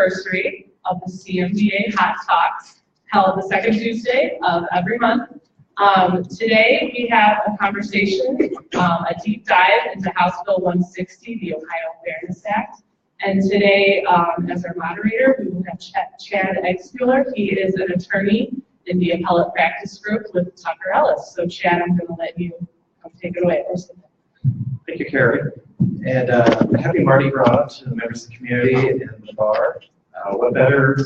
anniversary of the CMBA Hot Talks, held the second Tuesday of every month. Today we have a conversation, a deep dive into House Bill 160, the Ohio Fairness Act. And today, as our moderator, we will have Chad Egsbuehler. He is an attorney in the appellate practice group with Tucker Ellis. So Chad, I'm going to let you take it away. Thank you, Carrie. And happy Mardi Gras to the members of the community and the bar. What better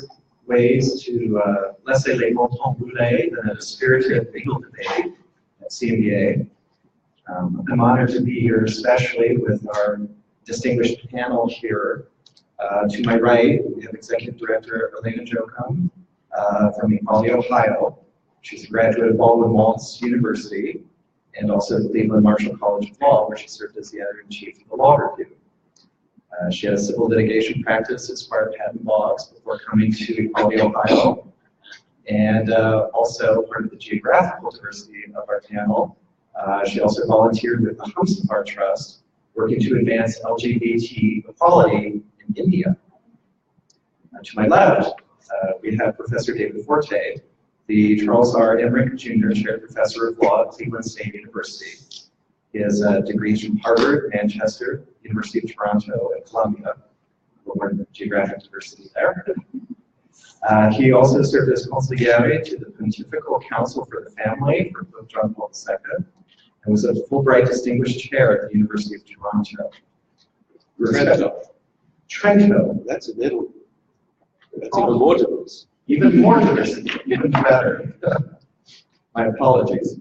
ways to, let's say, label home brûlé than a spirited legal debate at CMBA. I'm honored to be here, especially with our distinguished panel here. To my right, we have Executive Director Elena Jochum from Equality, Ohio. She's a graduate of Baldwin-Wallace University and also the Cleveland Marshall College of Law, where she served as the editor-in-chief of the Law Review. She has civil litigation practice as part of patent laws before coming to Equality, Ohio. And also part of the geographical diversity of our panel. She also volunteered with the Humsapar Trust, working to advance LGBT equality in India. To my left, we have Professor David Forte, the Charles R. Emmerich Jr. Chair Professor of Law at Cleveland State University. He has degrees from Harvard, Manchester, University of Toronto, and Columbia. We'll learn the geographic diversity there. He also served as consigliere to the Pontifical Council for the Family for Pope John Paul II, and was a Fulbright Distinguished Chair at the University of Toronto. Trento. That's a little. That's even more diverse. Even more diversity, even better. My apologies.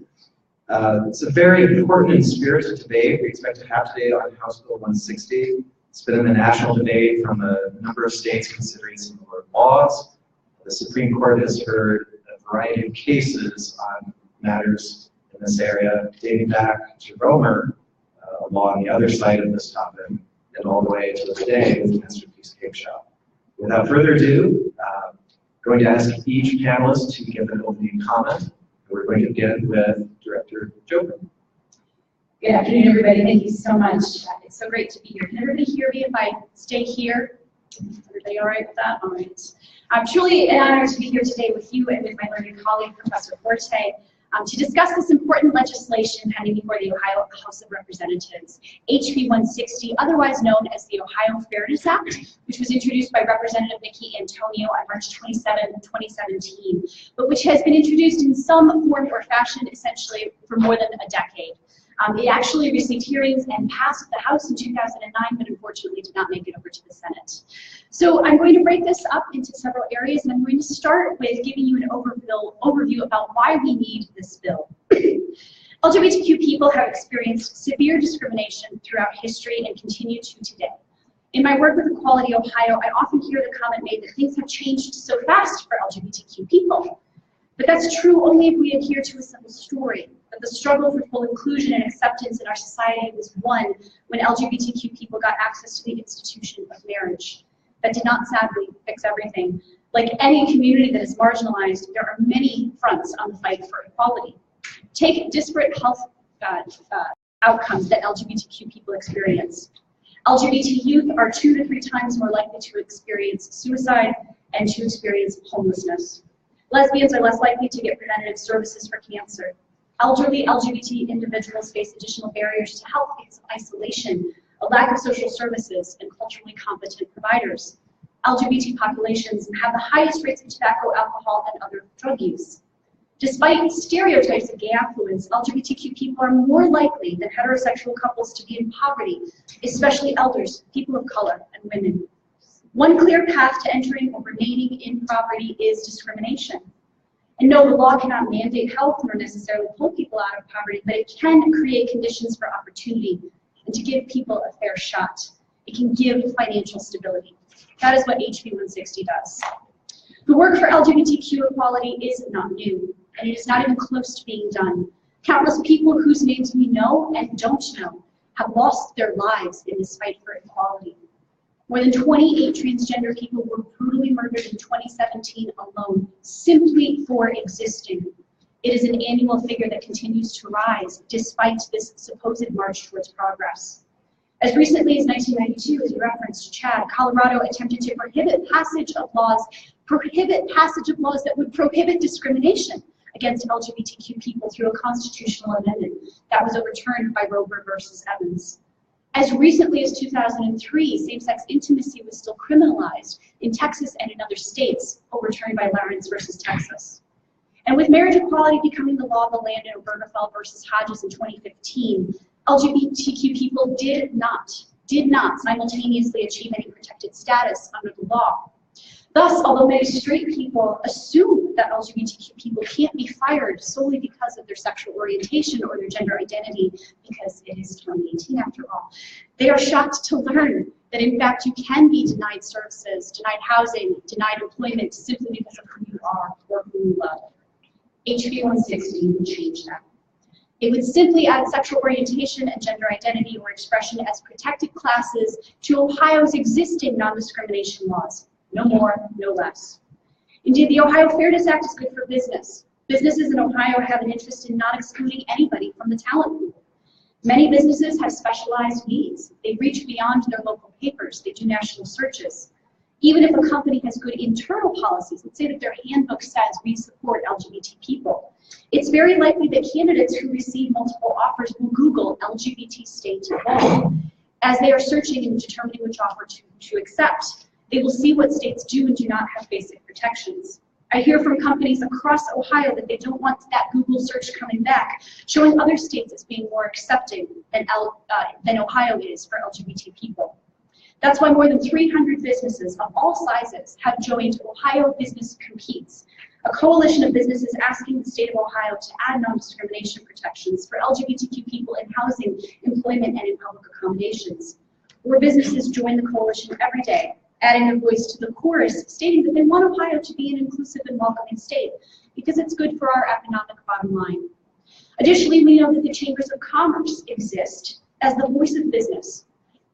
It's a very important and spirited debate we expect to have today on House Bill 160. It's been in the national debate from a number of states considering similar laws. The Supreme Court has heard a variety of cases on matters in this area, dating back to Romer, a law on the other side of this topic, and all the way to today with Masterpiece Cake Shop. Without further ado, I'm going to ask each panelist to give an opening comment. We're going to begin with Director Jochum. Good afternoon, everybody. Thank you so much. It's so great to be here. Can everybody hear me if I stay here? Everybody all right with that? All right. Truly an honor to be here today with you and with my learned colleague, Professor Forte, to discuss this important legislation pending before the Ohio House of Representatives, HB 160, otherwise known as the Ohio Fairness Act, which was introduced by Representative Nikki Antonio on March 27, 2017, but which has been introduced in some form or fashion essentially for more than a decade. It actually received hearings and passed the House in 2009, but unfortunately did not make it over to the Senate. So I'm going to break this up into several areas, and I'm going to start with giving you an overview about why we need this bill. LGBTQ people have experienced severe discrimination throughout history and continue to today. In my work with Equality Ohio, I often hear the comment made that things have changed so fast for LGBTQ people. But that's true only if we adhere to a simple story, that the struggle for full inclusion and acceptance in our society was won when LGBTQ people got access to the institution of marriage. That did not sadly fix everything. Like any community that is marginalized, there are many fronts on the fight for equality. Take disparate health outcomes that LGBTQ people experience. LGBT youth are 2 to 3 times more likely to experience suicide and to experience homelessness. Lesbians are less likely to get preventative services for cancer. Elderly LGBT individuals face additional barriers to health because of isolation, a lack of social services, and culturally competent providers. LGBT populations have the highest rates of tobacco, alcohol, and other drug use. Despite stereotypes of gay affluence, LGBTQ people are more likely than heterosexual couples to be in poverty, especially elders, people of color, and women. One clear path to entering or remaining in poverty is discrimination. And no, the law cannot mandate health nor necessarily pull people out of poverty, but it can create conditions for opportunity and to give people a fair shot. It can give financial stability. That is what HB 160 does. The work for LGBTQ equality is not new, and it is not even close to being done. Countless people whose names we know and don't know have lost their lives in this fight for equality. More than 28 transgender people were brutally murdered in 2017 alone, simply for existing. It is an annual figure that continues to rise despite this supposed march towards progress. As recently as 1992, as you referenced, Chad, Colorado attempted to prohibit passage of laws that would prohibit discrimination against LGBTQ people through a constitutional amendment that was overturned by Roe versus Evans. As recently as 2003, same-sex intimacy was still criminalized in Texas and in other states, overturned by Lawrence versus Texas. And with marriage equality becoming the law of the land in Obergefell versus Hodges in 2015, LGBTQ people did not simultaneously achieve any protected status under the law. Thus, although many straight people assume that LGBTQ people can't be fired solely because of their sexual orientation or their gender identity, because it is 2018 after all, they are shocked to learn that in fact you can be denied services, denied housing, denied employment simply because of who you are or who you love. HB 160 would change that. It would simply add sexual orientation and gender identity or expression as protected classes to Ohio's existing non-discrimination laws. No more, no less. Indeed, the Ohio Fairness Act is good for business. Businesses in Ohio have an interest in not excluding anybody from the talent pool. Many businesses have specialized needs. They reach beyond their local papers. They do national searches. Even if a company has good internal policies, let's say that their handbook says we support LGBT people, it's very likely that candidates who receive multiple offers will Google LGBT state law. As they are searching and determining which offer to accept, they will see what states do and do not have basic protections. I hear from companies across Ohio that they don't want that Google search coming back, showing other states as being more accepting than Ohio is for LGBT people. That's why more than 300 businesses of all sizes have joined Ohio Business Competes, a coalition of businesses asking the state of Ohio to add non-discrimination protections for LGBTQ people in housing, employment, and in public accommodations. More businesses join the coalition every day, adding their voice to the chorus, stating that they want Ohio to be an inclusive and welcoming state because it's good for our economic bottom line. Additionally, we know that the chambers of commerce exist as the voice of business.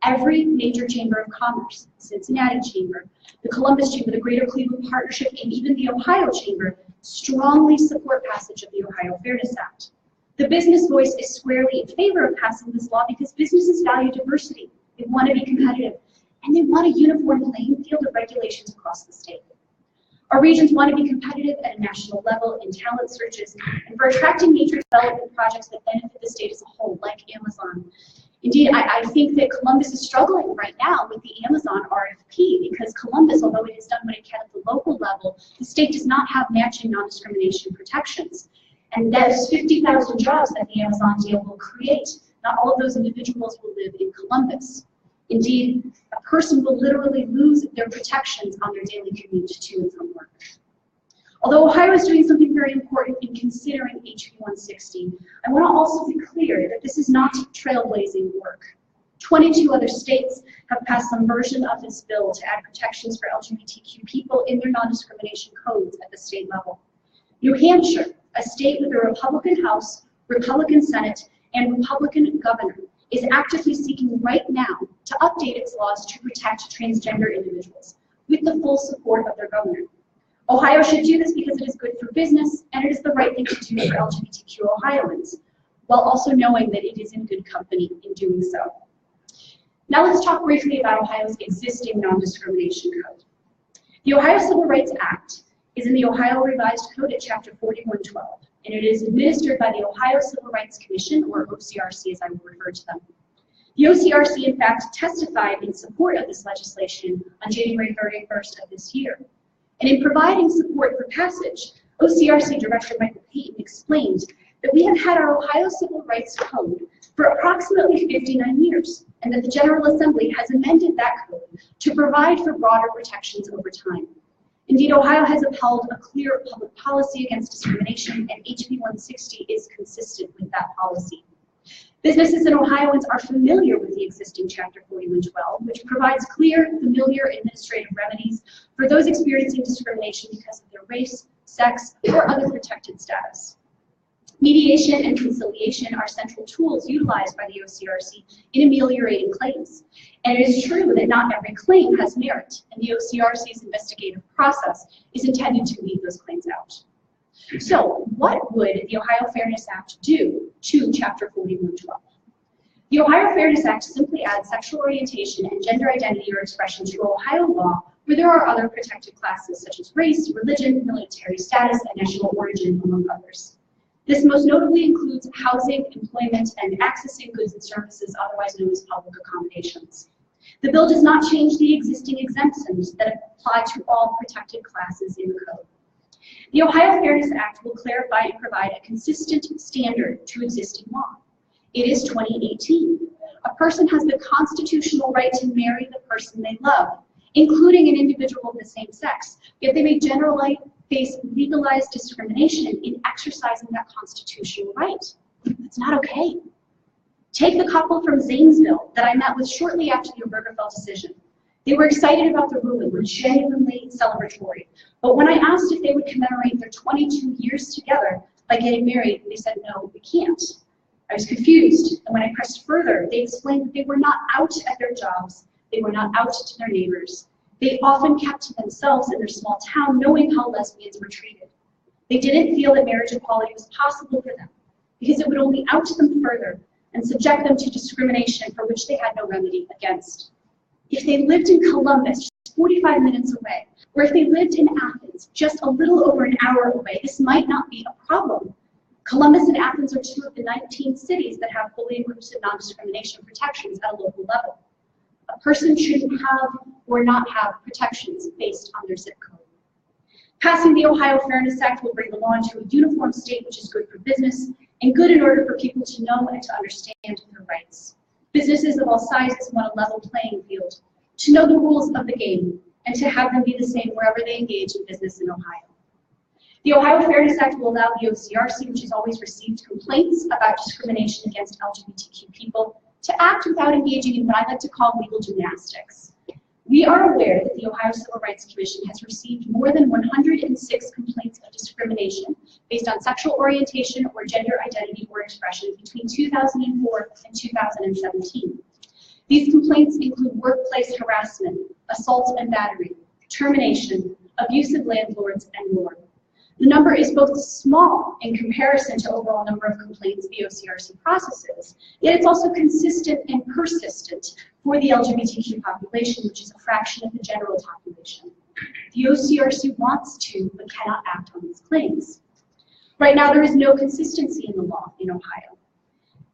Every major chamber of commerce, the Cincinnati Chamber, the Columbus Chamber, the Greater Cleveland Partnership, and even the Ohio Chamber strongly support passage of the Ohio Fairness Act. The business voice is squarely in favor of passing this law because businesses value diversity. They want to be competitive, and they want a uniform playing field of regulations across the state. Our regions want to be competitive at a national level in talent searches and for attracting major development projects that benefit the state as a whole, like Amazon. Indeed, I think that Columbus is struggling right now with the Amazon RFP because Columbus, although it has done what it can at the local level, the state does not have matching non-discrimination protections. And those 50,000 jobs that the Amazon deal will create, not all of those individuals will live in Columbus. Indeed, a person will literally lose their protections on their daily commute to and from work. Although Ohio is doing something very important in considering HB 160, I want to also be clear that this is not trailblazing work. 22 other states have passed some version of this bill to add protections for LGBTQ people in their non-discrimination codes at the state level. New Hampshire, a state with a Republican House, Republican Senate, and Republican governor, is actively seeking right now to update its laws to protect transgender individuals with the full support of their governor. Ohio should do this because it is good for business and it is the right thing to do for LGBTQ Ohioans, while also knowing that it is in good company in doing so. Now let's talk briefly about Ohio's existing non-discrimination code. The Ohio Civil Rights Act is in the Ohio Revised Code at Chapter 4112, and it is administered by the Ohio Civil Rights Commission, or OCRC as I will refer to them. The OCRC, in fact, testified in support of this legislation on January 31st of this year. And in providing support for passage, OCRC Director Michael Payton explained that we have had our Ohio Civil Rights Code for approximately 59 years, and that the General Assembly has amended that code to provide for broader protections over time. Indeed, Ohio has upheld a clear public policy against discrimination, and HB 160 is consistent with that policy. Businesses and Ohioans are familiar with the existing Chapter 4112, which provides clear, familiar administrative remedies for those experiencing discrimination because of their race, sex, or other protected status. Mediation and conciliation are central tools utilized by the OCRC in ameliorating claims. And it is true that not every claim has merit, and the OCRC's investigative process is intended to weed those claims out. So, what would the Ohio Fairness Act do to Chapter 4112? The Ohio Fairness Act simply adds sexual orientation and gender identity or expression to Ohio law where there are other protected classes such as race, religion, military status, and national origin, among others. This most notably includes housing, employment, and accessing goods and services, otherwise known as public accommodations. The bill does not change the existing exemptions that apply to all protected classes in the code. The Ohio Fairness Act will clarify and provide a consistent standard to existing law. It is 2018. A person has the constitutional right to marry the person they love, including an individual of the same sex, yet they may generally face legalized discrimination in exercising that constitutional right. That's not okay. Take the couple from Zanesville that I met with shortly after the Obergefell decision. They were excited about the ruling, were genuinely celebratory, but when I asked if they would commemorate their 22 years together by getting married, they said, no, we can't. I was confused, and when I pressed further, they explained that they were not out at their jobs, they were not out to their neighbors. They often kept to themselves in their small town, knowing how lesbians were treated. They didn't feel that marriage equality was possible for them, because it would only out them further and subject them to discrimination for which they had no remedy against. If they lived in Columbus, just 45 minutes away, or if they lived in Athens, just a little over an hour away, this might not be a problem. Columbus and Athens are two of the 19 cities that have fully inclusive non-discrimination protections at a local level. A person shouldn't have or not have protections based on their zip code. Passing the Ohio Fairness Act will bring the law into a uniform state, which is good for business and good in order for people to know and to understand their rights. Businesses of all sizes want a level playing field, to know the rules of the game, and to have them be the same wherever they engage in business in Ohio. The Ohio Fairness Act will allow the OCRC, which has always received complaints about discrimination against LGBTQ people, to act without engaging in what I like to call legal gymnastics. We are aware that the Ohio Civil Rights Commission has received more than 106 complaints of discrimination based on sexual orientation or gender identity or expression between 2004 and 2017. These complaints include workplace harassment, assault and battery, termination, abusive landlords, and more. The number is both small in comparison to overall number of complaints the OCRC processes, yet it's also consistent and persistent for the LGBTQ population, which is a fraction of the general population. The OCRC wants to, but cannot act on these claims. Right now, there is no consistency in the law in Ohio.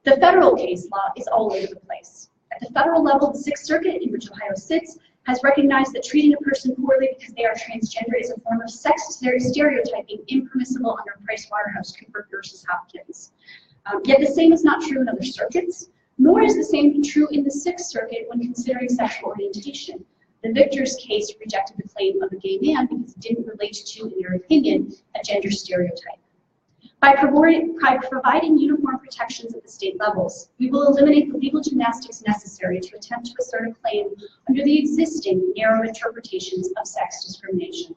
The federal case law is all over the place. At the federal level, the Sixth Circuit, in which Ohio sits, has recognized that treating a person poorly because they are transgender is a form of sex stereotyping impermissible under PricewaterhouseCoopers versus Hopkins. Yet the same is not true in other circuits, nor is the same true in the Sixth Circuit when considering sexual orientation. The Victor's case rejected the claim of a gay man because it didn't relate to, in their opinion, a gender stereotype. By providing uniform protections at the state levels, we will eliminate the legal gymnastics necessary to attempt to assert a claim under the existing narrow interpretations of sex discrimination.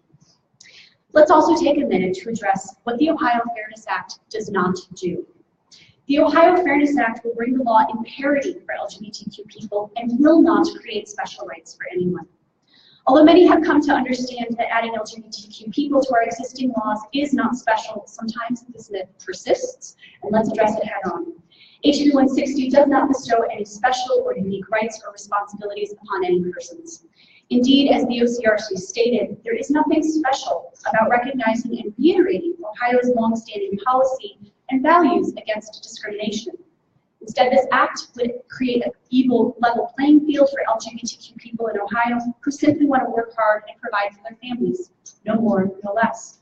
Let's also take a minute to address what the Ohio Fairness Act does not do. The Ohio Fairness Act will bring the law in parity for LGBTQ people and will not create special rights for anyone. Although many have come to understand that adding LGBTQ people to our existing laws is not special, sometimes this myth persists, and let's address it head on. HB 160 does not bestow any special or unique rights or responsibilities upon any persons. Indeed, as the OCRC stated, there is nothing special about recognizing and reiterating Ohio's longstanding policy and values against discrimination. Instead, this act would create an equal level playing field for LGBTQ people in Ohio who simply want to work hard and provide for their families, no more, no less.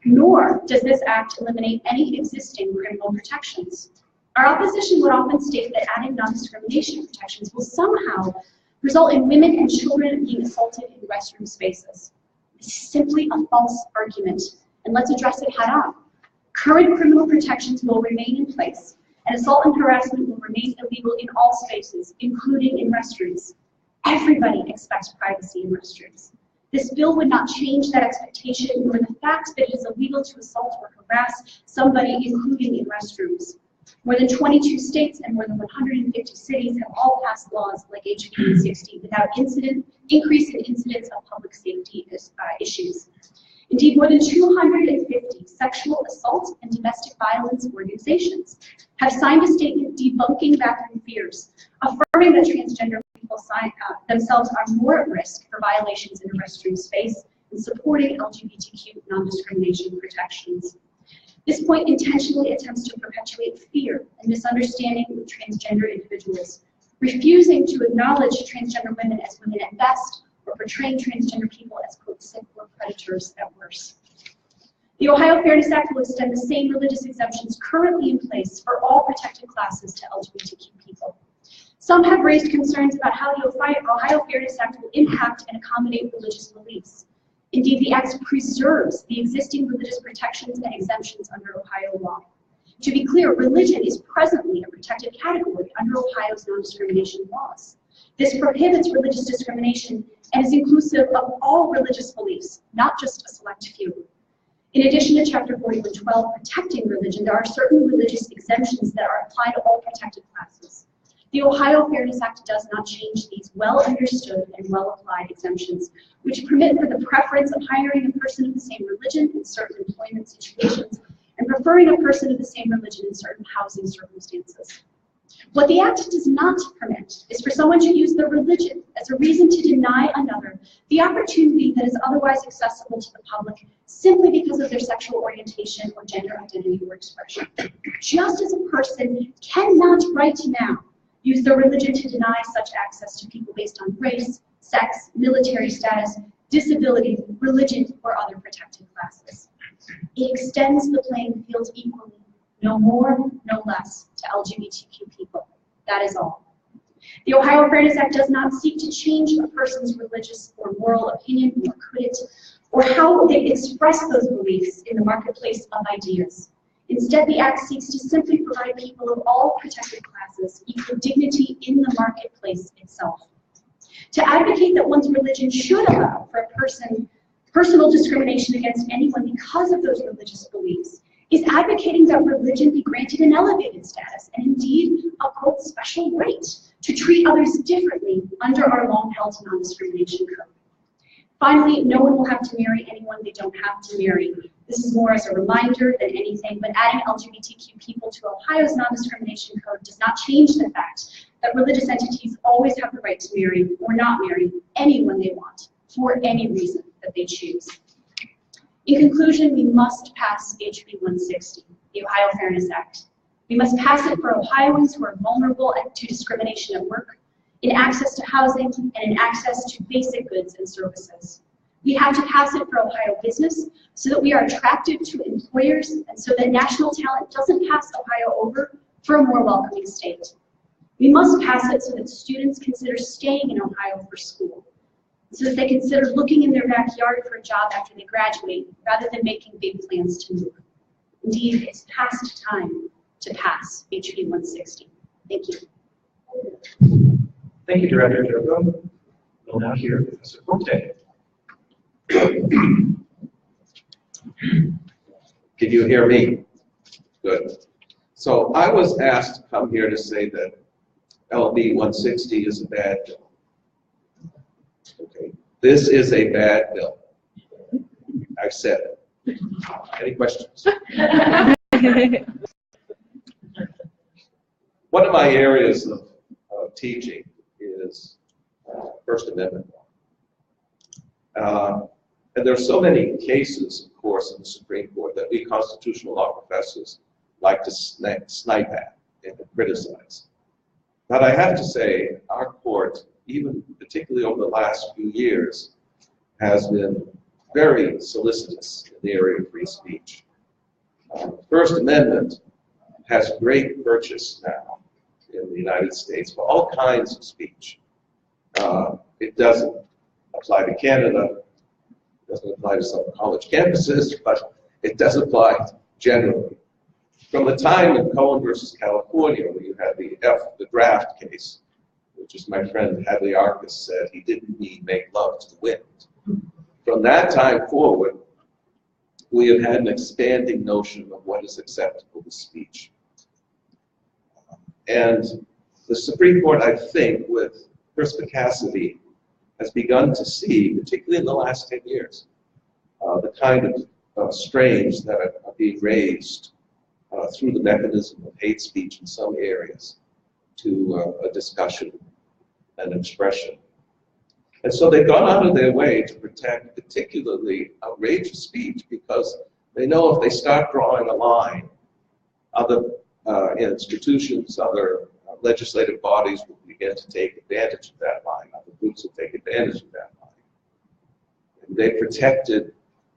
Nor does this act eliminate any existing criminal protections. Our opposition would often state that adding non-discrimination protections will somehow result in women and children being assaulted in restroom spaces. This is simply a false argument, and let's address it head on. Current criminal protections will remain in place, and assault and harassment will remain illegal in all spaces, including in restrooms. Everybody expects privacy in restrooms. This bill would not change that expectation, nor the fact that it is illegal to assault or harass somebody, including in restrooms. More than 22 states and more than 150 cities have all passed laws like HB 160 without increase in incidents of public safety issues. Indeed, more than 250 sexual assault and domestic violence organizations have signed a statement debunking backroom fears, affirming that transgender people themselves are more at risk for violations in the restroom space, and supporting LGBTQ non-discrimination protections. This point intentionally attempts to perpetuate fear and misunderstanding with transgender individuals, refusing to acknowledge transgender women as women at best, or portraying transgender people as, quote, sick or predators at worst. The Ohio Fairness Act will extend the same religious exemptions currently in place for all protected classes to LGBTQ people. Some have raised concerns about how the Ohio Fairness Act will impact and accommodate religious beliefs. Indeed, the Act preserves the existing religious protections and exemptions under Ohio law. To be clear, religion is presently a protected category under Ohio's non-discrimination laws. This prohibits religious discrimination and is inclusive of all religious beliefs, not just a select few. In addition to Chapter 4112 protecting religion, there are certain religious exemptions that are applied to all protected classes. The Ohio Fairness Act does not change these well-understood and well-applied exemptions, which permit for the preference of hiring a person of the same religion in certain employment situations and preferring a person of the same religion in certain housing circumstances. What the Act does not permit is for someone to use their religion as a reason to deny another the opportunity that is otherwise accessible to the public simply because of their sexual orientation or gender identity or expression. Just as a person cannot right now use their religion to deny such access to people based on race, sex, military status, disability, religion, or other protected classes. It extends the playing field equally, no more, no less, to LGBTQ people. That is all. The Ohio Fairness Act does not seek to change a person's religious or moral opinion, nor could it, or how they express those beliefs in the marketplace of ideas. Instead, the Act seeks to simply provide people of all protected classes equal dignity in the marketplace itself. To advocate that one's religion should allow for personal discrimination against anyone because of those religious beliefs is advocating that religion be granted an elevated status and indeed a, quote, special right to treat others differently under our long-held non-discrimination code. Finally, no one will have to marry anyone they don't have to marry. This is more as a reminder than anything, but adding LGBTQ people to Ohio's non-discrimination code does not change the fact that religious entities always have the right to marry or not marry anyone they want for any reason that they choose. In conclusion, we must pass HB 160, the Ohio Fairness Act. We must pass it for Ohioans who are vulnerable to discrimination at work, in access to housing, and in access to basic goods and services. We have to pass it for Ohio business so that we are attractive to employers and so that national talent doesn't pass Ohio over for a more welcoming state. We must pass it so that students consider staying in Ohio for school, so that they consider looking in their backyard for a job after they graduate rather than making big plans to move. Indeed, it's past time to pass HB 160. Thank you. Thank you, Director Joko. We'll now hear Professor Forte. Can you hear me? Good. So I was asked to come here to say that LB 160 is a bad bill. Okay. This is a bad bill. I've said it. Any questions? One of my areas of teaching is First Amendment law. And there are so many cases, of course, in the Supreme Court that we constitutional law professors like to snipe at and criticize. But I have to say, our court, even particularly over the last few years, has been very solicitous in the area of free speech. First Amendment has great purchase now in the United States for all kinds of speech. It doesn't apply to Canada, it doesn't apply to some college campuses, but it does apply generally. From the time in Cohen versus California, where you had the draft case, which is my friend Hadley Arcus said he didn't need make love to the wind. From that time forward, we have had an expanding notion of what is acceptable to speech. And the Supreme Court, I think, with perspicacity, has begun to see, particularly in the last 10 years, the kind of strains that are being raised through the mechanism of hate speech in some areas to a discussion and expression. And so they've gone out of their way to protect particularly outrageous speech because they know if they start drawing a line, other institutions, other legislative bodies will begin to take advantage of that line. Other groups will take advantage of that line. And they protected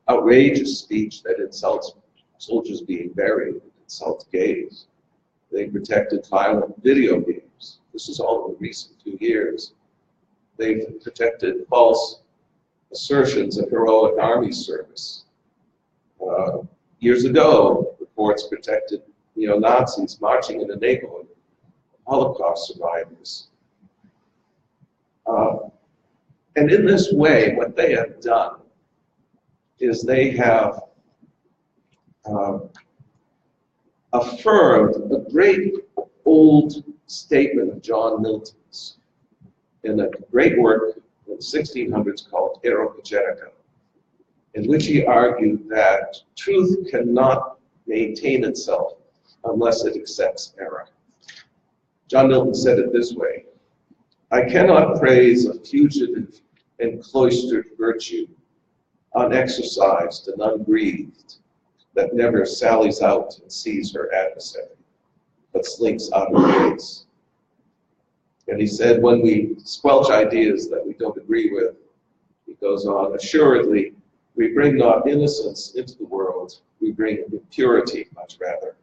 outrageous speech that insults soldiers being buried, insults gays. They protected violent video games. This is all in the recent 2 years. They've protected false assertions of heroic army service. Years ago, reports protected neo-Nazis marching in a neighborhood, Holocaust survivors. And in this way, what they have done is they have affirmed a great old statement of John Milton's in a great work in the 1600s called Aeropagetica, in which he argued that truth cannot maintain itself unless it accepts error. John Milton said it this way: I cannot praise a fugitive and cloistered virtue, unexercised and unbreathed, that never sallies out and sees her adversary, but slinks out of ways. And he said, when we squelch ideas that we don't agree with, he goes on, assuredly, we bring not innocence into the world, we bring impurity much rather.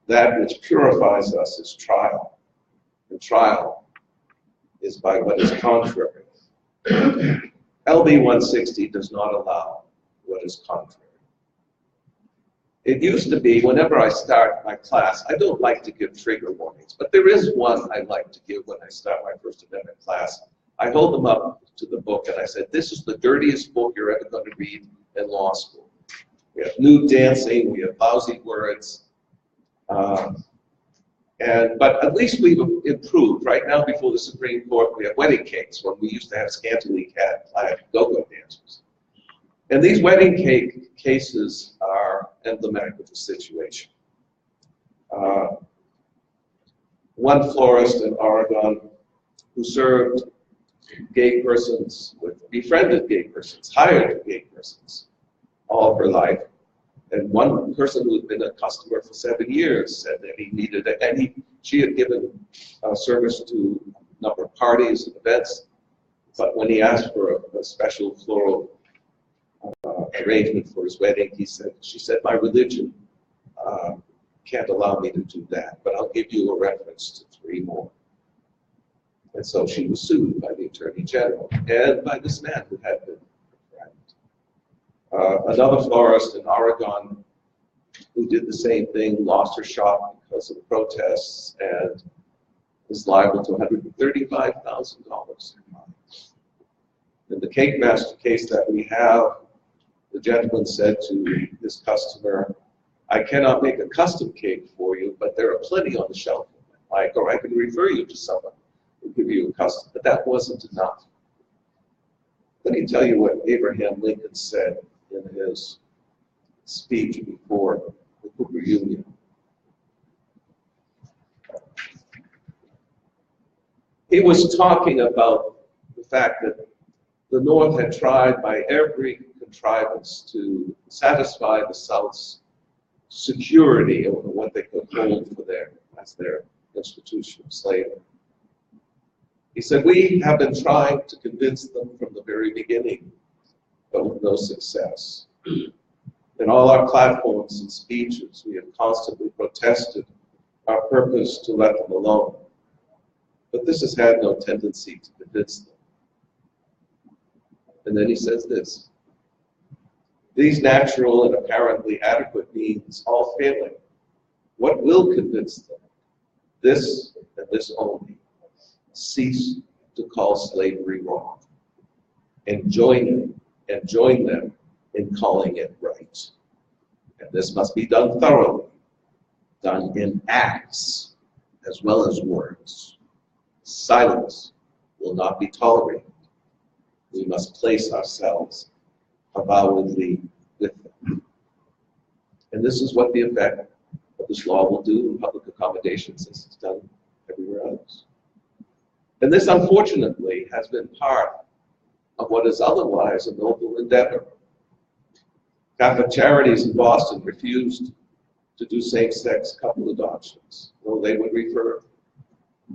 That which purifies us is trial, and trial is by what is contrary. LB 160 does not allow what is contrary. It used to be, whenever I start my class, I don't like to give trigger warnings, but there is one I like to give when I start my First Amendment class. I hold them up to the book and I said, this is the dirtiest book you're ever going to read in law school. We have nude dancing, we have lousy words, but at least we've improved. Right now, before the Supreme Court, we have wedding cakes when we used to have scantily clad go-go dancers. And these wedding cake cases are emblematic of the situation. One florist in Oregon who served gay persons, befriended gay persons, hired gay persons all of her life. And one person who had been a customer for 7 years said that he needed it, and she had given service to a number of parties and events, but when he asked for a special floral arrangement for his wedding, she said, my religion can't allow me to do that, but I'll give you a reference to 3 more. And so she was sued by the Attorney General and by this man who had been her friend. Another florist in Oregon who did the same thing lost her shop because of the protests and is liable to $135,000. In the Cake Master case that we have, the gentleman said to his customer, I cannot make a custom cake for you, but there are plenty on the shelf. Or I can refer you to someone who will give you a custom, but that wasn't enough. Let me tell you what Abraham Lincoln said in his speech before the Cooper Union. He was talking about the fact that the North had tried by every contrivance to satisfy the South's security over what they could hold for as their institution of slavery. He said, we have been trying to convince them from the very beginning, but with no success. In all our platforms and speeches, we have constantly protested our purpose to let them alone. But this has had no tendency to convince them. And then he says this, these natural and apparently adequate means all failing, what will convince them? This and this only, cease to call slavery wrong, and join them in calling it right. And this must be done thoroughly, done in acts as well as words. Silence will not be tolerated. We must place ourselves avowedly with them. And this is what the effect what this law will do in public accommodations as it's done everywhere else. And this, unfortunately, has been part of what is otherwise a noble endeavor. Catholic Charities in Boston refused to do same-sex couple adoptions, though they would refer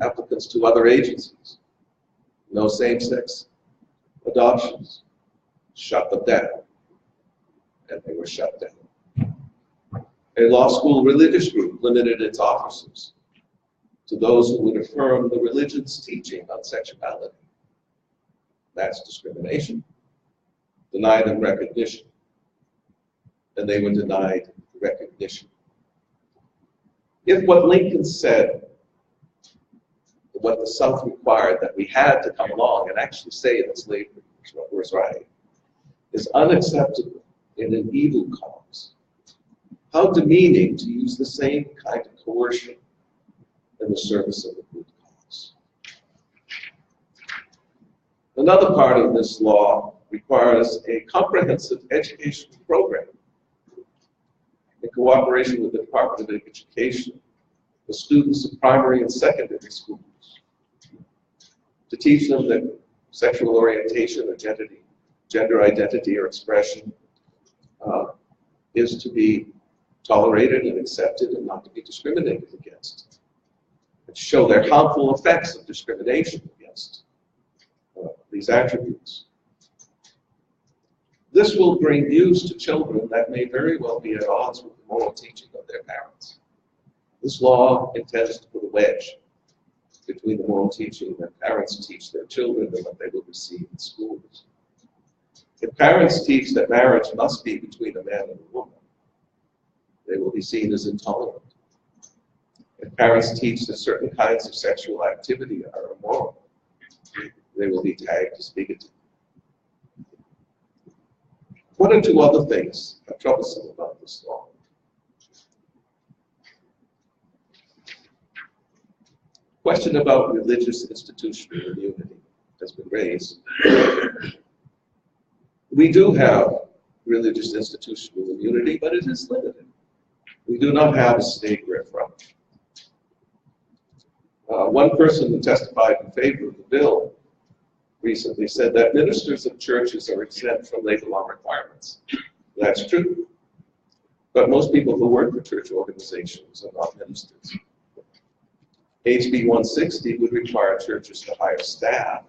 applicants to other agencies. No same-sex adoptions. Shut them down. And they were shut down. A law school religious group limited its officers to those who would affirm the religion's teaching on sexuality. That's discrimination. Deny them recognition. And they were denied recognition. If what Lincoln said, what the South required, that we had to come along and actually say that slavery was right, is unacceptable in an evil cause, how demeaning to use the same kind of coercion in the service of a good cause. Another part of this law requires a comprehensive educational program in cooperation with the Department of Education for students of primary and secondary schools to teach them that sexual orientation or gender identity or expression is to be tolerated and accepted and not to be discriminated against, and show their harmful effects of discrimination against these attributes. This will bring views to children that may very well be at odds with the moral teaching of their parents. This law intends to put a wedge between the moral teaching that parents teach their children and what they will receive in schools. If parents teach that marriage must be between a man and a woman, they will be seen as intolerant. If parents teach that certain kinds of sexual activity are immoral, they will be tagged as bigoted. One or two other things are troublesome about this law. Question about religious institutional immunity has been raised. We do have religious institutional immunity, but it is limited. We do not have a state referendum. One person who testified in favor of the bill recently said that ministers of churches are exempt from labor law requirements. That's true. But most people who work for church organizations are not ministers. HB 160 would require churches to hire staff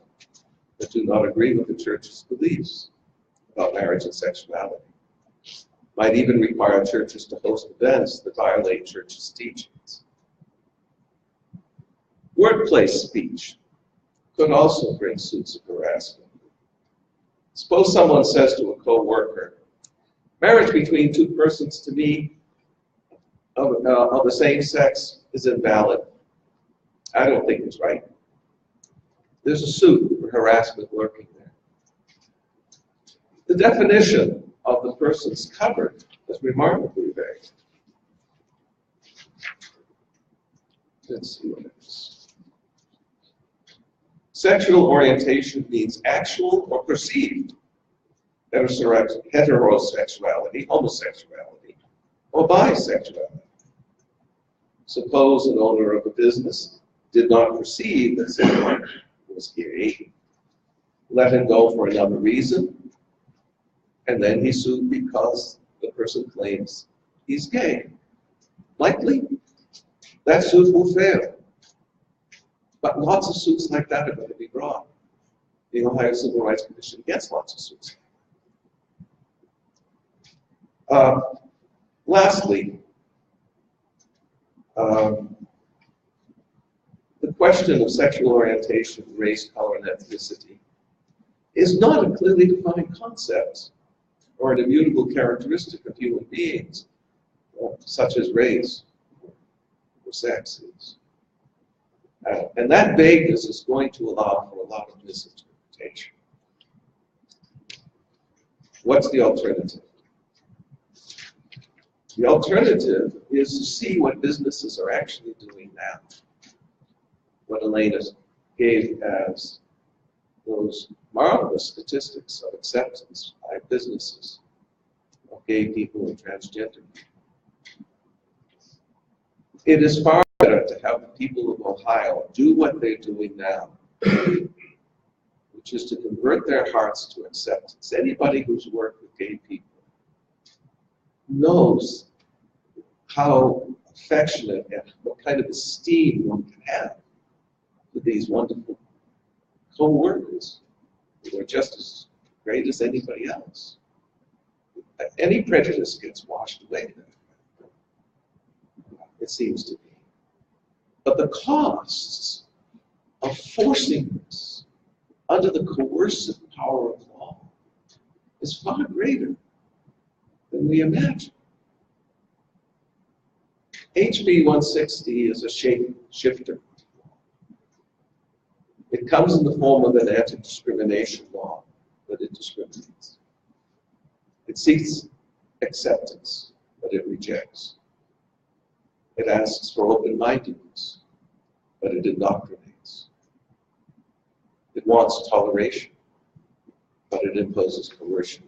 that do not agree with the church's beliefs about marriage and sexuality. Might even require churches to host events that violate church's teachings. Workplace speech could also bring suits of harassment. Suppose someone says to a co-worker, marriage between two persons to me of the same sex is invalid. I don't think it's right. There's a suit for harassment lurking there. The definition of the persons covered is remarkably vague. Let's see what it is. Sexual orientation means actual or perceived heterosexuality, homosexuality, or bisexuality. Suppose an owner of a business did not perceive that someone was gay, let him go for another reason, and then he sued because the person claims he's gay. Likely, that suit will fail. But lots of suits like that are going to be brought. The Ohio Civil Rights Commission gets lots of suits. Lastly, the question of sexual orientation, race, color, and ethnicity is not a clearly defined concept or an immutable characteristic of human beings, such as race or sex is. And that vagueness is going to allow for a lot of misinterpretation. What's the alternative? The alternative is to see what businesses are actually doing now. What Elena gave as those marvelous statistics of acceptance by businesses of gay people and transgender people. It is far better to have the people of Ohio do what they're doing now, which is to convert their hearts to acceptance. Anybody who's worked with gay people knows how affectionate and what kind of esteem one can have for these wonderful co-workers who are just as great as anybody else. Any prejudice gets washed away, it seems to me. But the costs of forcing this under the coercive power of law is far greater than we imagine. HB 160 is a shapeshifter. It comes in the form of an anti-discrimination law, but it discriminates. It seeks acceptance, but it rejects. It asks for open-mindedness, but it indoctrinates. It wants toleration, but it imposes coercion.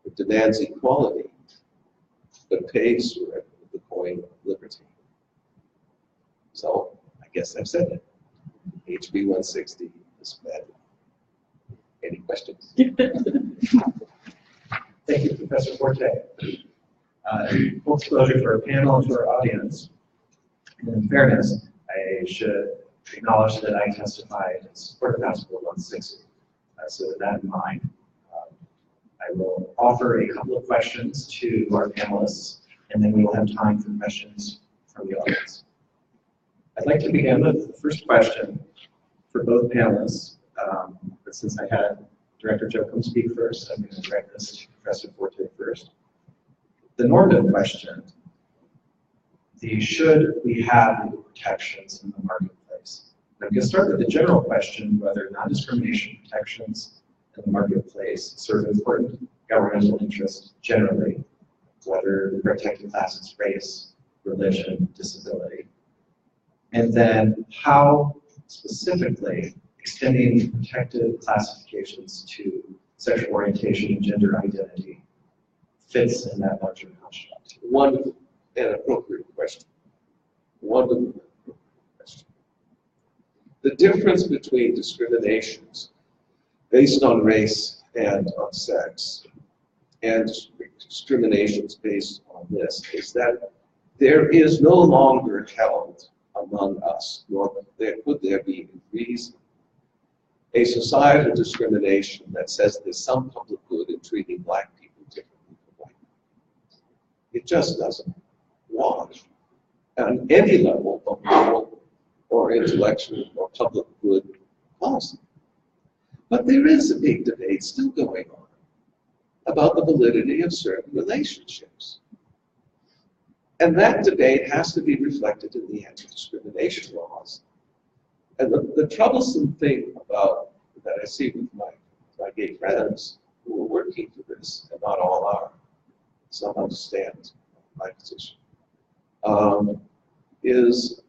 It demands equality, but pays for it with the coin of liberty. So, I guess I've said it. HB 160 is bad. Any questions? Thank you, Professor Forte. Full disclosure to our panel and to our audience. In fairness, I should acknowledge that I testified in support of House Bill 160. So with that in mind, I will offer a couple of questions to our panelists, and then we will have time for questions from the audience. I'd like to begin with the first question for both panelists, but since I had Director Jochum speak first, I'm going to direct this to Professor Forte first. The normative question, the should we have legal protections in the marketplace? I'm going to start with the general question, whether non-discrimination protections in the marketplace serve important governmental interests generally, whether the protected class is race, religion, disability. And then how specifically extending protected classifications to sexual orientation and gender identity fits in that larger construct. Wonderful and appropriate question. Wonderful and appropriate question. The difference between discriminations based on race and on sex and discriminations based on this is that there is no longer held among us, nor could there be reason, a societal discrimination that says there's some public good in treating black people differently from white people. It just doesn't wash on any level of moral or intellectual or public good policy. But there is a big debate still going on about the validity of certain relationships. And that debate has to be reflected in the anti-discrimination laws. And the troublesome thing about that I see with my gay friends who are working for this, and not all are, some understand my position, is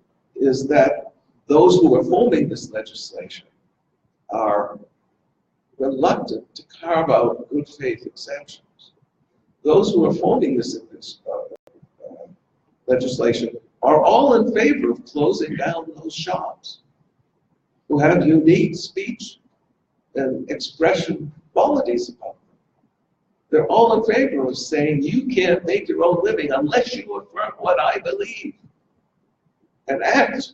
that those who are forming this legislation are reluctant to carve out good faith exceptions. Those who are forming this legislation are all in favor of closing down those shops who have unique speech and expression qualities about them. They're all in favor of saying you can't make your own living unless you affirm what I believe and act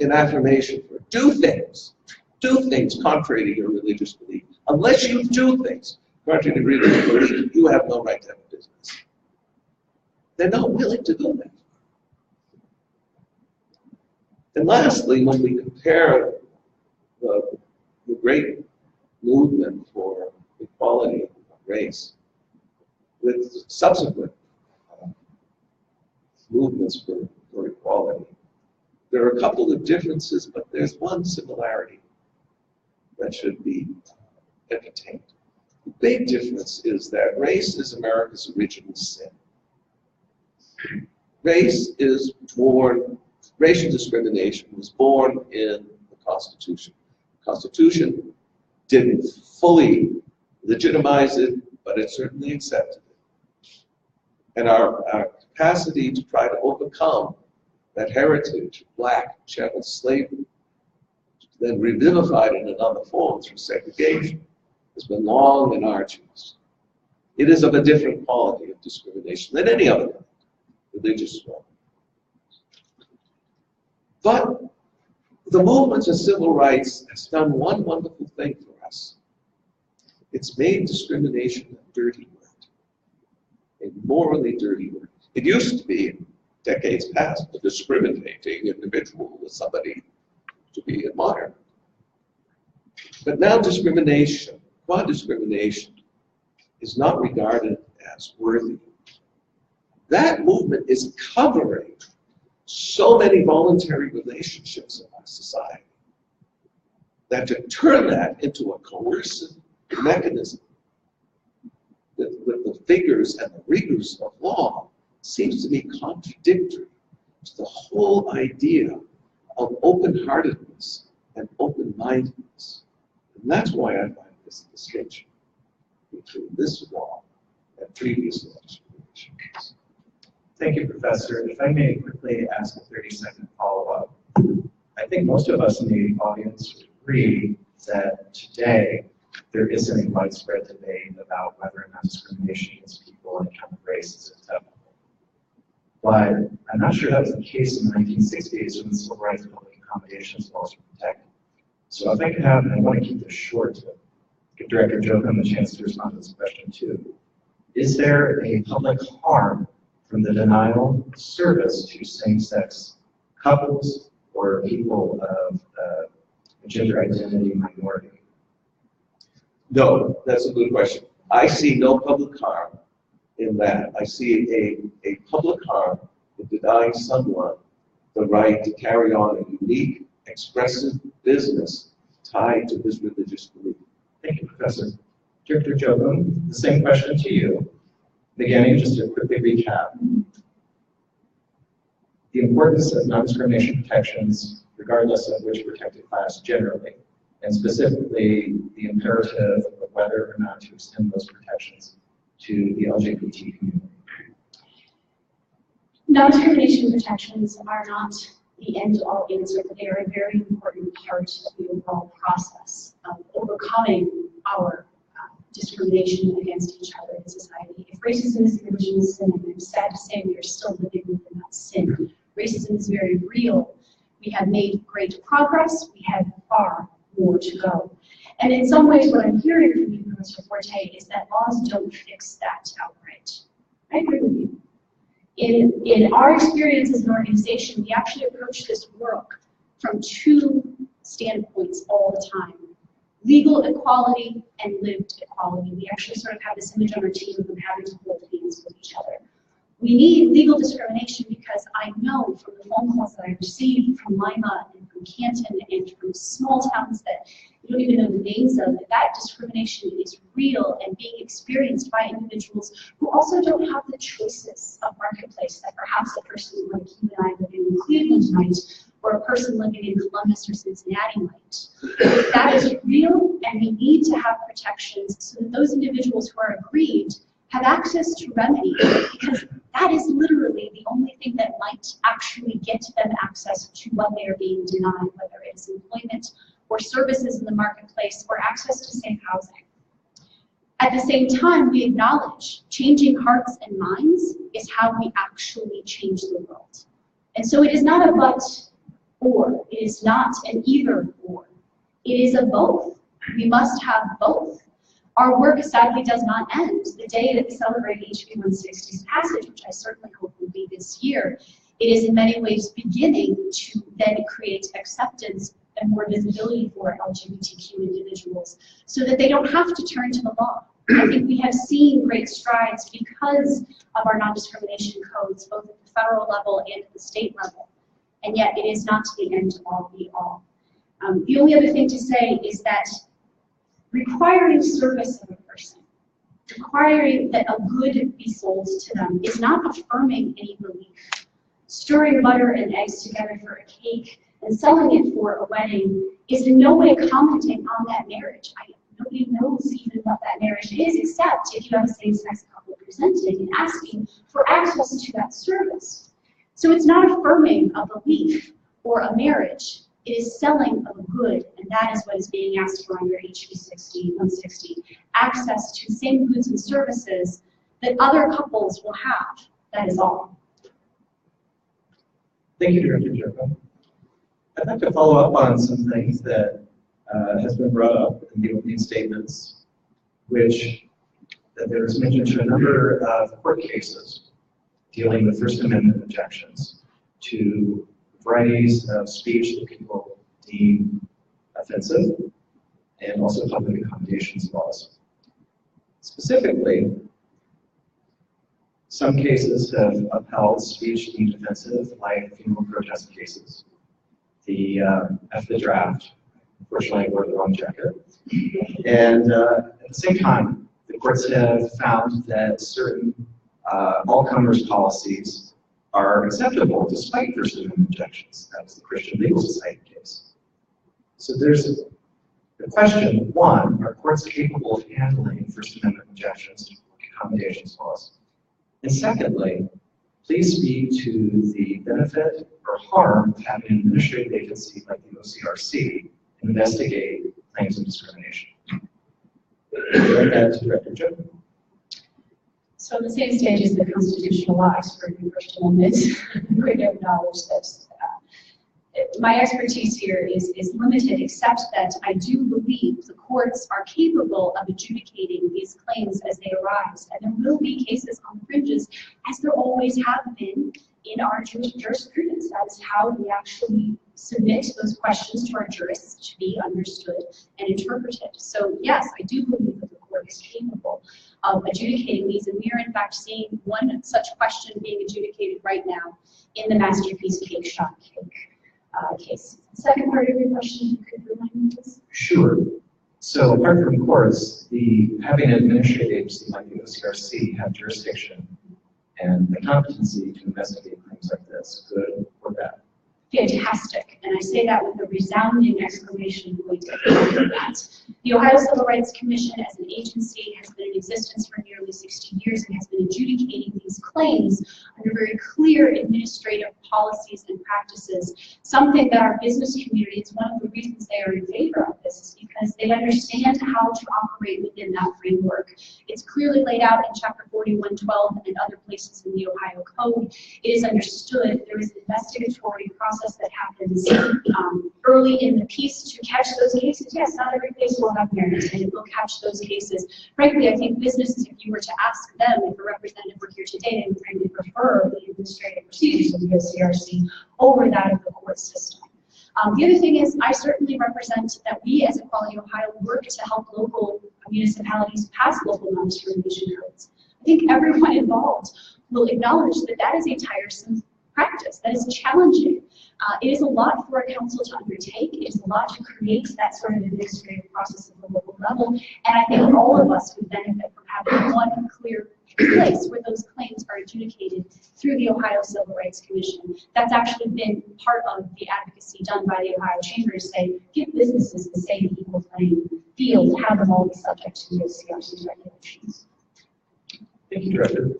in affirmation for do things contrary to your religious belief. Unless you do things contrary to religious belief, you have no right to have a business. They're not willing to go that far. And lastly, when we compare the great movement for equality of race with subsequent movements for equality, there are a couple of differences, but there's one similarity that should be entertained. The big difference is that race is America's original sin. Racial discrimination was born in the Constitution. The Constitution didn't fully legitimize it, but it certainly accepted it. And our capacity to try to overcome that heritage of black chattel slavery, then revivified in another form through segregation, has been long and arduous. It is of a different quality of discrimination than any other religious one. But the movement of civil rights has done one wonderful thing for us. It's made discrimination a dirty word, a morally dirty word. It used to be, in decades past, a discriminating individual was somebody to be admired. But now discrimination, qua discrimination, is not regarded as worthy. That movement is covering so many voluntary relationships in our society that to turn that into a coercive mechanism with the figures and the rigors of law seems to be contradictory to the whole idea of open-heartedness and open-mindedness. And that's why I find this distinction between this law and previous legislation. Thank you, Professor. If I may quickly ask a 30-second follow-up. I think most of us in the audience would agree that today there isn't a widespread debate about whether or not discrimination against people on account of race is acceptable. But I'm not sure that was the case in the 1960s when the Civil Rights and Public Accommodations laws were protected. So if I could have, and I want to keep this short to give Director Jokum a chance to respond to this question too. Is there a public harm from the denial of service to same-sex couples or people of gender identity minority? No, that's a good question. I see no public harm in that. I see a public harm in denying someone the right to carry on a unique, expressive business tied to his religious belief. Thank you, Professor. Director Jokum, the same question to you. Beginning, just to quickly recap. The importance of non-discrimination protections, regardless of which protected class generally, and specifically the imperative of whether or not to extend those protections to the LGBT community. Non-discrimination protections are not the end-all answer, but they are a very important part of the overall process of overcoming our discrimination against each other in society. If racism is an original sin, I'm sad to say we are still living within that sin. Racism is very real. We have made great progress. We have far more to go. And in some ways, what I'm hearing from you, Professor Forte, is that laws don't fix that outright. I agree with you. In our experience as an organization, we actually approach this work from two standpoints all the time. Legal equality and lived equality. We actually sort of have this image on our team of them having to hold hands with each other. We need legal discrimination because I know from the phone calls that I received from Lima and from Canton and from small towns that you don't even know the names of, that discrimination is real and being experienced by individuals who also don't have the choices of marketplace that perhaps a person like you and I living in Cleveland might, or a person living in Columbus or Cincinnati might. That is real, and we need to have protections so that those individuals who are aggrieved have access to remedy, because that is literally the only thing that might actually get them access to what they are being denied, whether it's employment or services in the marketplace or access to safe housing. At the same time, we acknowledge changing hearts and minds is how we actually change the world. And so it is not a but or, it is not an either or. It is a both. We must have both. Our work sadly does not end the day that we celebrate HB 160's passage, which I certainly hope will be this year. It is in many ways beginning to then create acceptance and more visibility for LGBTQ individuals so that they don't have to turn to the law. I think we have seen great strides because of our non-discrimination codes, both at the federal level and at the state level. And yet it is not the end all be all. The only other thing to say is that requiring service of a person, requiring that a good be sold to them is not affirming any belief. Stirring butter and eggs together for a cake and selling it for a wedding is in no way commenting on that marriage. Nobody knows even what that marriage is, except if you have a same-sex couple presenting and asking for access to that service. So it's not affirming a belief or a marriage. It is selling of a good, and that is what is being asked for under HB 160, access to the same goods and services that other couples will have. That is all. Thank you, Director Jerko. I'd like to follow up on some things that has been brought up in the opening statements, which that there is mention to a number of court cases dealing with First Amendment objections to varieties of speech that people deem offensive, and also public accommodations laws. Specifically, some cases have upheld speech deemed offensive, like funeral protest cases. The draft, unfortunately I wore the wrong jacket. And at the same time, the courts have found that certain all-comers policies are acceptable despite First Amendment objections. That was the Christian Legal Society case. So there's the question, one, are courts capable of handling First Amendment objections to accommodations laws? And secondly, please speak to the benefit or harm of having an administrative agency like the OCRC investigate claims of discrimination. Director Joe. So in the same stage as the constitutional law expert in First Amendment, we acknowledge that my expertise here is limited, except that I do believe the courts are capable of adjudicating these claims as they arise. And there will be cases on the fringes, as there always have been in our jurisprudence. That is how we actually submit those questions to our jurists to be understood and interpreted. So yes, I do believe that the court is capable of adjudicating these, and we are in fact seeing one such question being adjudicated right now in the Masterpiece Cake Shop case. The second part of your question, you could remind me, please? Sure. So apart from courts, having an administrative agency like the OCRC have jurisdiction and the competency to investigate claims like this, good or bad? Fantastic, and I say that with a resounding exclamation point at the end of that. The Ohio Civil Rights Commission as an agency has been in existence for nearly 60 years and has been adjudicating these claims under very clear administrative policies and practices. Something that our business community, it's one of the reasons they are in favor of this, is because they understand how to operate within that framework. It's clearly laid out in Chapter 4112 and other places in the Ohio Code. It is understood. There is an investigatory process that happens early in the piece to catch those cases. Yes, not every case will have merit, and it will catch those cases. Frankly, I think businesses, if you were to ask them, if a representative were here today, they would frankly prefer the administrative procedures of the OCRC over that of the court system. The other thing is, I certainly represent that we as Equality Ohio work to help local municipalities pass local non-discrimination codes. I think everyone involved will acknowledge that that is a tiresome practice, that is challenging. It is a lot for a council to undertake. It is a lot to create that sort of administrative process at the local level. And I think all of us would benefit from having one clear place where those claims are adjudicated through the Ohio Civil Rights Commission. That's actually been part of the advocacy done by the Ohio Chamber to say, give businesses the same equal playing field, have them all be subject to the OCRC's regulations. Thank you, Director.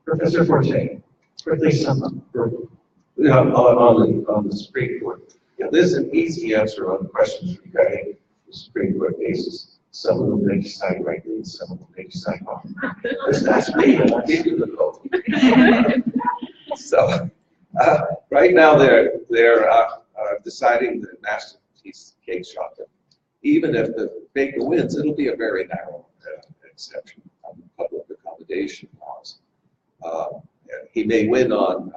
Professor Forte, quickly sum up. On the Supreme Court. Yeah, there's an easy answer on questions regarding the Supreme Court cases. Some of them they decide rightly, some of them they decide wrong. That's me, and I give you the vote. So, right now they're deciding the Masterpiece Cake Shop. Even if the baker wins, it'll be a very narrow exception on public accommodation laws. He may win on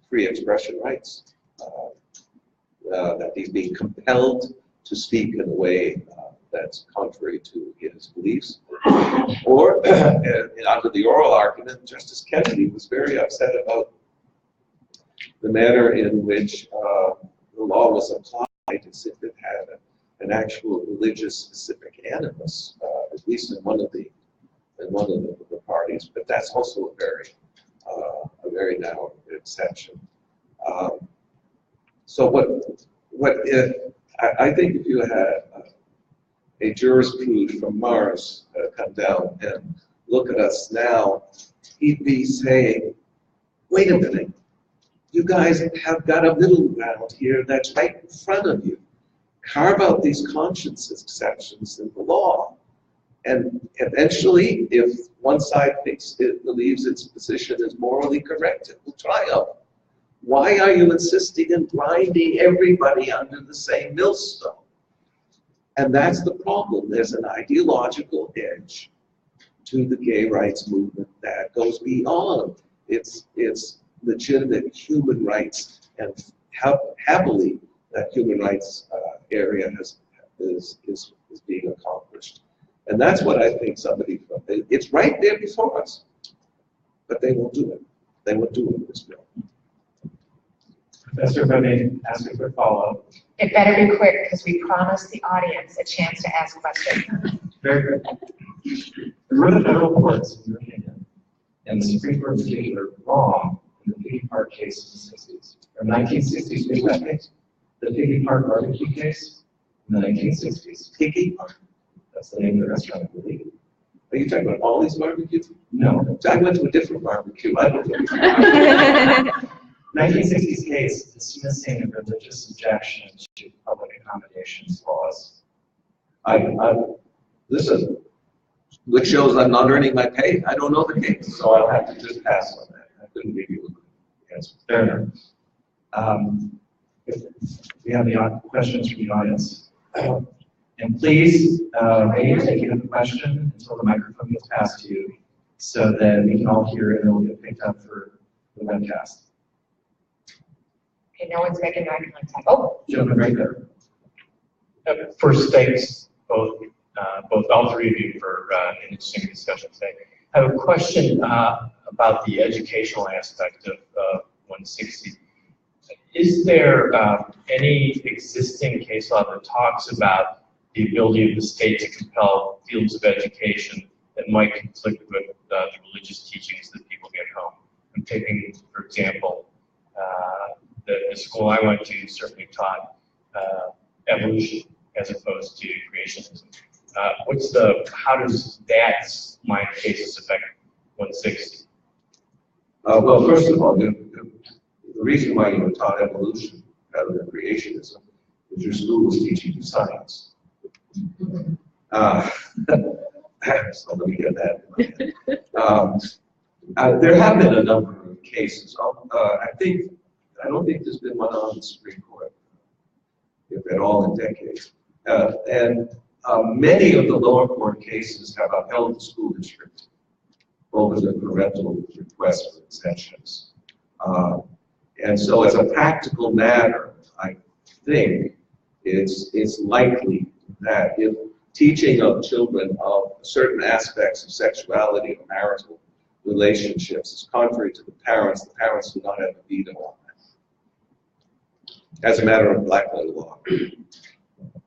free expression rights, that he's being compelled to speak in a way that's contrary to his beliefs. Or, under the oral argument, Justice Kennedy was very upset about the manner in which the law was applied as if it had an actual religious specific animus, at least in one of the parties. But that's also a very narrow exception. So what if I think if you had a jurisprudence from Mars come down and look at us now, he'd be saying wait a minute, you guys have got a middle ground here that's right in front of you. Carve out these conscience exceptions in the law. And eventually, if one side believes its position is morally correct, it will triumph. Why are you insisting in grinding everybody under the same millstone? And that's the problem. There's an ideological edge to the gay rights movement that goes beyond its legitimate human rights, and happily that human rights area is being accomplished. And that's what I think it's right there before us, but they won't do it. They won't do it in this bill. Professor, if I may ask a quick follow-up. It better be quick, because we promised the audience a chance to ask questions. Very good. Were the federal courts, in your opinion, and the Supreme Court in particular, wrong in the Piggy Park case in the 60s? Or 1960s, maybe that case? The Piggy Park barbecue case in the 1960s. Piggy Park? That's the name of the restaurant, I believe. Are you talking about all these barbecues? No. I went to a different barbecue. I went to a different 1960s case dismissing a religious objection to public accommodations laws. Listen, which shows I'm not earning my pay. I don't know the case, so I'll have to just pass on that. I couldn't give you a good answer. Fair enough. If we have any questions from the audience. And please, maybe take a question until the microphone gets passed to you, so that we can all hear it and it will get picked up for the webcast. Okay, no one's making eye contact. Oh, Gentlemen, right there. First, thanks all three of you for an interesting discussion today. I have a question about the educational aspect of 160. Is there any existing case law that talks about the ability of the state to compel fields of education that might conflict with the religious teachings that people get home? I'm taking, for example, the school I went to certainly taught evolution as opposed to creationism. How does that line of cases affect 160? Well, first of all, the reason why you were taught evolution rather than creationism is your school was teaching you science. So let me get that. There have been a number of cases. I don't think there's been one on the Supreme Court, if at all, in decades. And many of the lower court cases have upheld the school district over the parental request for exemptions. And so as a practical matter, I think it's likely that if teaching of children of certain aspects of sexuality or marital relationships is contrary to the parents do not have a veto on that. As a matter of black letter law.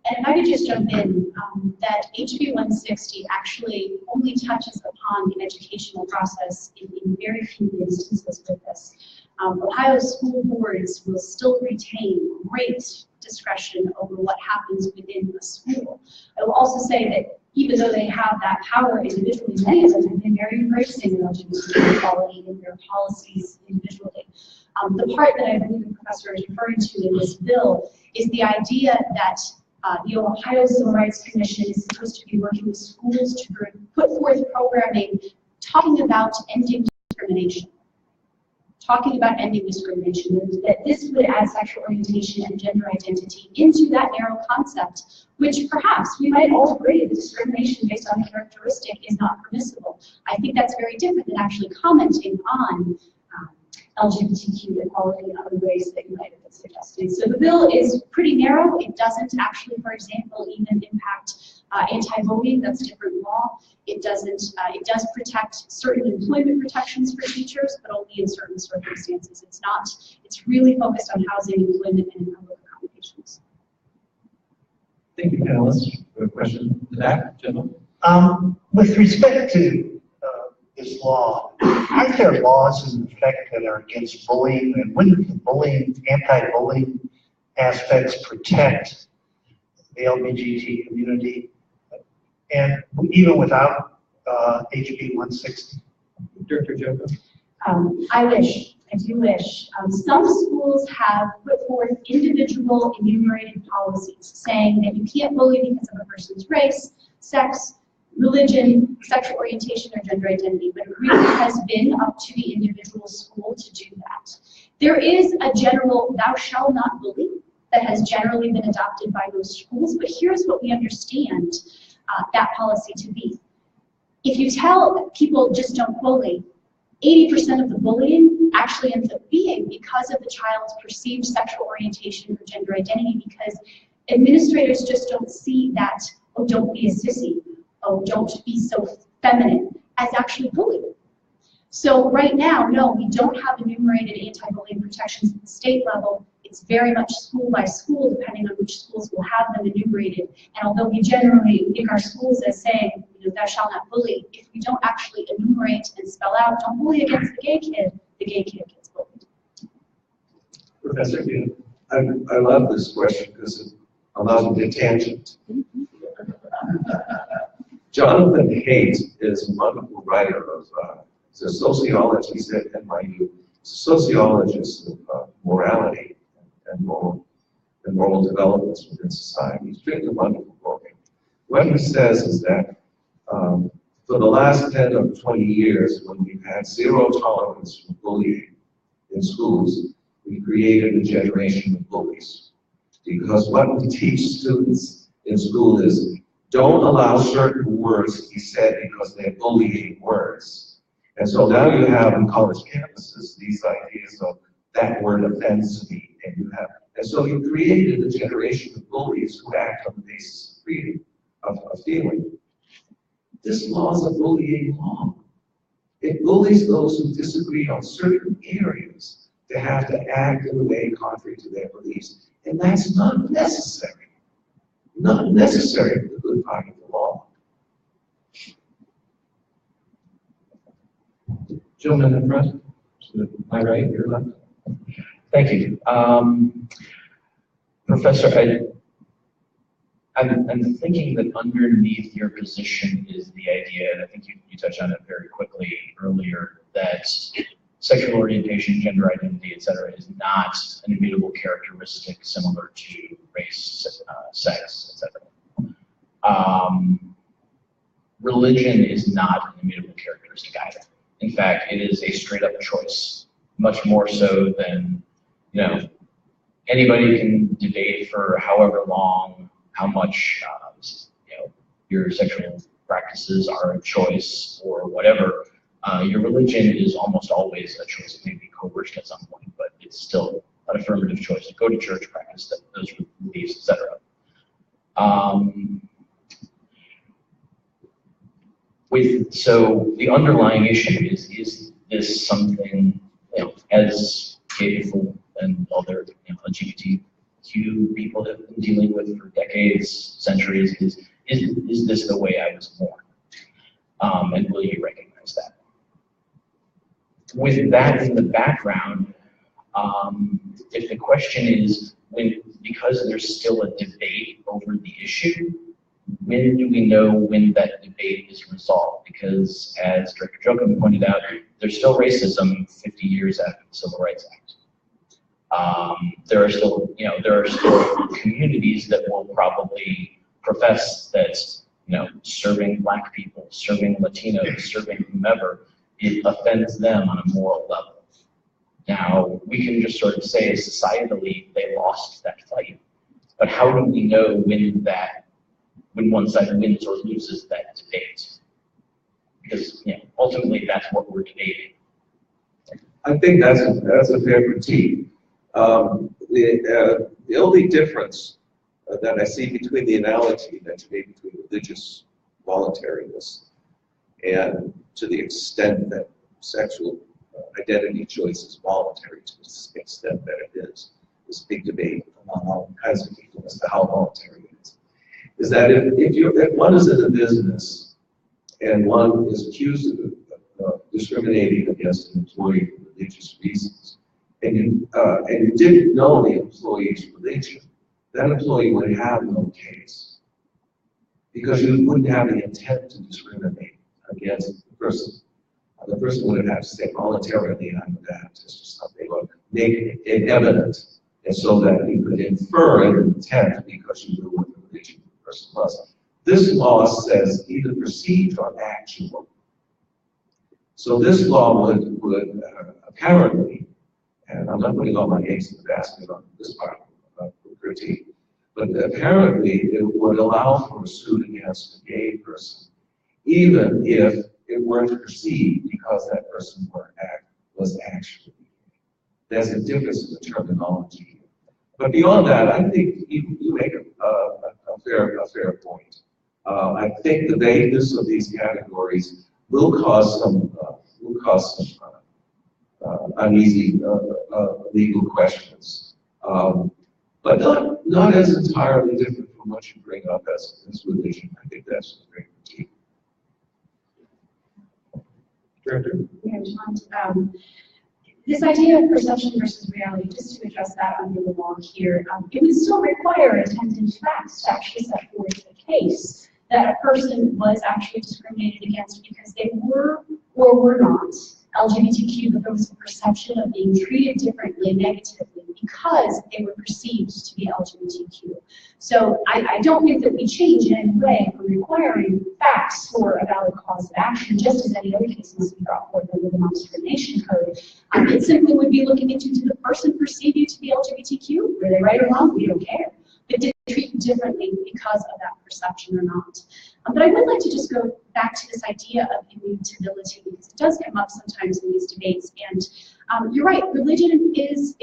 And if I could just jump in, that HB 160 actually only touches upon the educational process in very few instances with this. Ohio school boards will still retain great discretion over what happens within a school. I will also say that even though they have that power individually, many of them have been very embracing of LGBT equality in their policies individually. The part that I believe the professor is referring to in this bill is the idea that the Ohio Civil Rights Commission is supposed to be working with schools to put forth programming talking about ending discrimination. That this would add sexual orientation and gender identity into that narrow concept, which perhaps we might all agree that discrimination based on a characteristic is not permissible. I think that's very different than actually commenting on LGBTQ equality in other ways that you might have been suggesting. So the bill is pretty narrow. It doesn't actually, for example, even impact anti-voting. That's different law. It doesn't. It does protect certain employment protections for teachers, but only in certain circumstances. It's not. It's really focused on housing, employment, and public accommodations. Thank you, panelists. We have a question in the back, gentlemen. With respect to this law, aren't there laws in effect that are against bullying, and wouldn't the bullying, anti-bullying aspects protect the LGBT community, and even without HB 160? Director Joseph? I wish. I do wish. Some schools have put forth individual enumerated policies saying that you can't bully because of a person's race, sex, religion, sexual orientation, or gender identity, but it really has been up to the individual school to do that. There is a general "thou shalt not bully" that has generally been adopted by most schools, but here's what we understand that policy to be. If you tell people just don't bully, 80% of the bullying actually ends up being because of the child's perceived sexual orientation or gender identity, because administrators just don't see that, oh, don't be a sissy, oh, don't be so feminine, as actually bullying. So right now, no, we don't have enumerated anti-bullying protections at the state level. It's very much school by school, depending on which schools will have them enumerated. And although we generally pick our schools as saying, you know, thou shalt not bully, if we don't actually enumerate and spell out, don't bully against the gay kid gets bullied. Professor, I love this question because it allows me to tangent. Jonathan Haidt is a wonderful writer of, he's a sociologist at NYU. He's a sociologist of morality and moral developments within society. He's written a wonderful book. What he says is that for the last 10 or 20 years, when we've had zero tolerance for bullying in schools, we created a generation of bullies. Because what we teach students in school is, don't allow certain words to be said because they're bullying words. And so now you have in college campuses these ideas of that word offends me, and so you created a generation of bullies who act on the basis of freedom of feeling. This law is a bullying law. It bullies those who disagree on certain areas to have to act in a way contrary to their beliefs, and that's not necessary. Not necessary for the good part of the law. Gentleman in front, to my right, your left. Thank you. Professor, I'm thinking that underneath your position is the idea, and I think you touched on it very quickly earlier, that sexual orientation, gender identity, etc., is not an immutable characteristic similar to race, sex, etc. Religion is not an immutable characteristic either. In fact, it is a straight-up choice, much more so than, you know, anybody can debate for however long how much, you know, your sexual practices are a choice or whatever. Your religion is almost always a choice. It may be coerced at some point, but it's still an affirmative choice to go to church, practice those beliefs, etc. So the underlying issue is this something, you know, as gay people and other, you know, LGBTQ people have been dealing with for decades, centuries, is this the way I was born? And will you recognize that? With that in the background, if the question is, because there's still a debate over the issue, when do we know when that debate is resolved? Because as Director Jochum pointed out, there's still racism 50 years after the Civil Rights Act. There are still communities that will probably profess that, you know, serving Black people, serving Latinos, serving whomever, it offends them on a moral level. Now, we can just sort of say societally they lost that fight, but how do we know when one side wins or loses that debate? Because, you know, ultimately that's what we're debating. I think that's a fair critique. The only difference that I see between the analogy that you made between religious voluntariness and to the extent that sexual identity choice is voluntary to the extent that it is, this big debate among all kinds of people as to how voluntary it is that if one is in a business and one is accused of discriminating against an employee for religious reasons, and you didn't know the employee's religion, that employee would have no case because you wouldn't have the intent to discriminate against the person. The person would have to say voluntarily I'm Baptist or something, or make it evident, and so that you could infer an intent because you knew what the religion of the person was. This law says either perceived or actual. So this law would apparently, and I'm not putting all my eggs in the basket on this part of the critique, but apparently it would allow for a suit against a gay person, even if it weren't perceived because that person was actually gay. There's a difference in the terminology. But beyond that, I think you make a fair point. I think the vagueness of these categories will cause some uneasy legal questions, but not as entirely different from what you bring up as religion. I think that's a great critique. Director? This idea of perception versus reality, just to address that under the law here, it would still require attendant facts to actually set forth the case that a person was actually discriminated against because they were or were not LGBTQ, but there was a perception of being treated differently, negatively, because they were perceived to be LGBTQ. So I don't think that we change in any way from requiring facts for a valid cause of action, just as any other case must be brought forth under the non-discrimination code. It simply would be looking into, did the person perceive you to be LGBTQ? Were they right or wrong? We don't care. But did they treat you differently because of that perception or not? But I would like to just go back to this idea of immutability, because it does come up sometimes in these debates. And you're right, religion is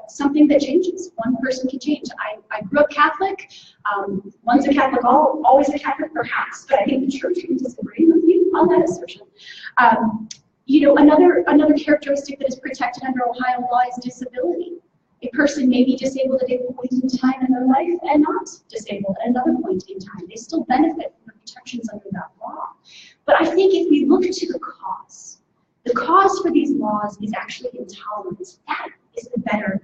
something that changes. One person can change. I grew up Catholic. One's a Catholic, always a Catholic, perhaps, but I think the church can disagree with you on that assertion. You know, another characteristic that is protected under Ohio law is disability. A person may be disabled at a point in time in their life and not disabled at another point in time. They still benefit from the protections under that law. But I think if we look to the cause for these laws is actually intolerance. That is the better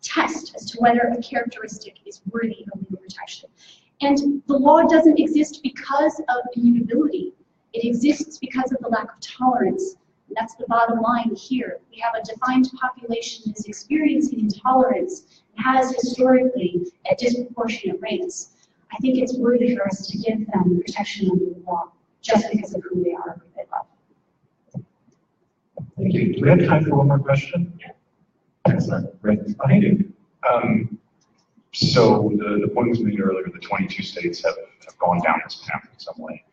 test as to whether a characteristic is worthy of legal protection. And the law doesn't exist because of immutability. It exists because of the lack of tolerance. That's the bottom line here. We have a defined population that is experiencing intolerance and has historically at disproportionate rates. I think it's worthy for us to give them protection under the law just because of who they are or who they love. Thank you. Do we have time for one more question? Excellent. Right behind you. So the point was made earlier, the 22 states have gone down this path in some way.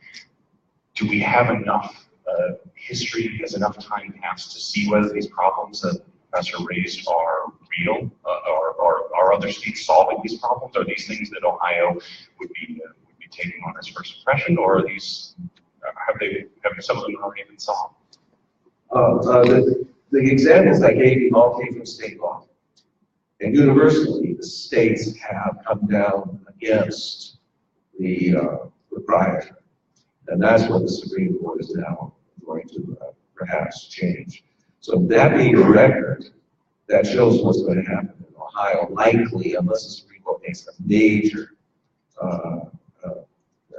Do we have enough history, has enough time passed to see whether these problems that Professor raised are real, or are other states solving these problems? Are these things that Ohio would be taking on as first impression, or are these have some of them already been solved? The examples I gave you all came from state law, and universally the states have come down against the proprietor, and that's what the Supreme Court is now going to perhaps change. So that being a record, that shows what's going to happen in Ohio, likely, unless the Supreme Court makes a major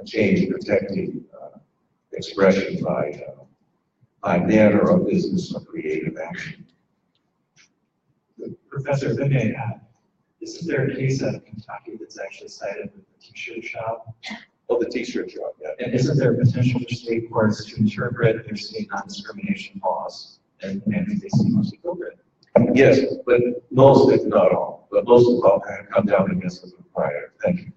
change in protecting expression by manner of business or creative action. Professor, if I may add, isn't there a case out of Kentucky that's actually cited with the t-shirt shop? Oh, the t-shirt shop, yeah. And isn't there potential for state courts to interpret their state non-discrimination laws and they seem most appropriate? Yes, but most, if not all, but most of all have come down against the proprietor. Thank you.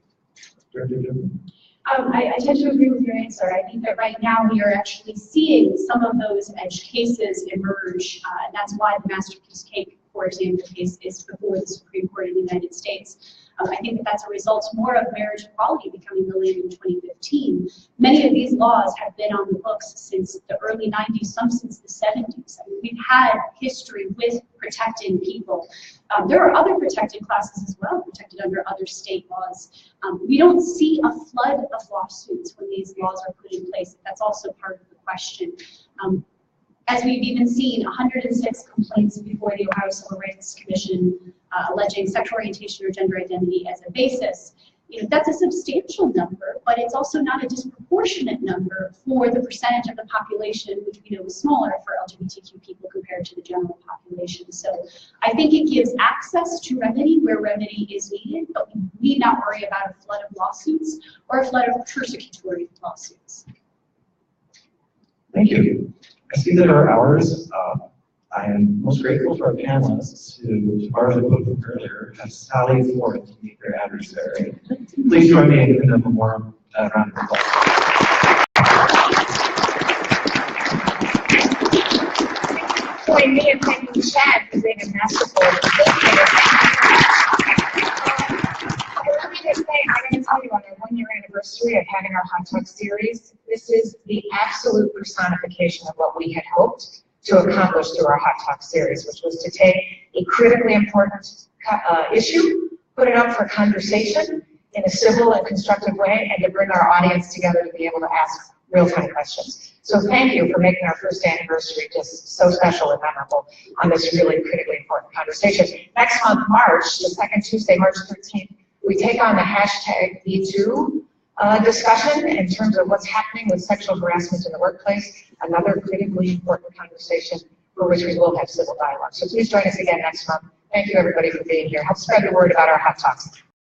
I tend to agree with your answer. I think that right now we are actually seeing some of those edge cases emerge, and that's why the Masterpiece Cake, for example, case is before the Supreme Court in the United States. I think that that's a result more of marriage equality becoming the law in 2015. Many of these laws have been on the books since the early 90s, some since the 70s. I mean, we've had history with protecting people. There are other protected classes as well, protected under other state laws. We don't see a flood of lawsuits when these laws are put in place. That's also part of the question. As we've even seen, 106 complaints before the Ohio Civil Rights Commission alleging sexual orientation or gender identity as a basis. that's a substantial number, but it's also not a disproportionate number for the percentage of the population, which we know is smaller for LGBTQ people compared to the general population. So I think it gives access to remedy where remedy is needed, but we need not worry about a flood of lawsuits or a flood of persecutory lawsuits. Thank you. I see that our hours. I am most grateful for our panelists who, to borrow the quote from earlier, have sallied forth to meet their adversary. Please join me in giving them a warm round of applause. Join me in thanking Chad for being a masterful facilitator. Let me just say, I'm going to tell you on our 1-year anniversary of having our Hot Talk series, this is the absolute personification of what we had hoped to accomplish through our Hot Talk series, which was to take a critically important issue, put it up for conversation in a civil and constructive way, and to bring our audience together to be able to ask real-time questions. So thank you for making our first anniversary just so special and memorable on this really critically important conversation. Next month, March, the second Tuesday, March 13th, we take on the hashtag #MeToo discussion in terms of what's happening with sexual harassment in the workplace, another critically important conversation for which we will have civil dialogue. So please join us again next month. Thank you, everybody, for being here. Help spread the word about our Hot Talks.